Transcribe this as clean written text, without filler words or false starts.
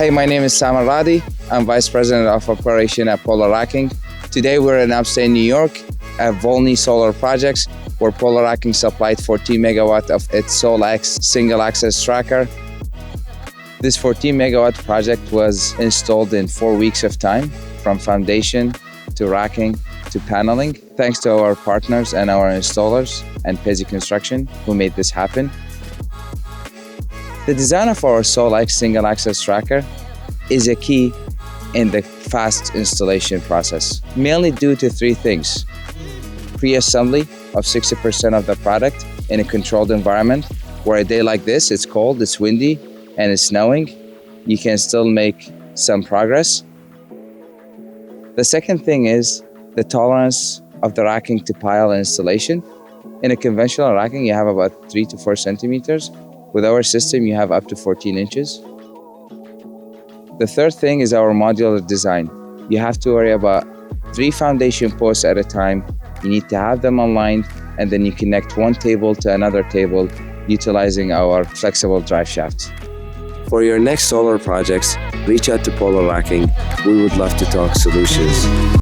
Hey, my name is Samar Radi. I'm Vice President of Operation at Polar Racking. Today we're in upstate New York at Volney Solar Project, where Polar Racking supplied 14 megawatt of its SolX single access tracker. This 14 megawatt project was installed in 4 weeks of time, from foundation to racking to paneling, thanks to our partners and our installers and Pezzi Construction who made this happen. The design of our SolX single access tracker is a key in the fast installation process, mainly due to 3 things. Pre-assembly of 60% of the product in a controlled environment, where a day like this, it's cold, it's windy, and it's snowing, you can still make some progress. The second thing is the tolerance of the racking to pile installation. In a conventional racking, you have about 3 to 4 centimeters. With our system, you have up to 14 inches. The third thing is our modular design. You have to worry about 3 foundation posts at a time. You need to have them aligned, and then you connect one table to another table utilizing our flexible drive shafts. For your next solar projects, reach out to Polar Racking. We would love to talk solutions.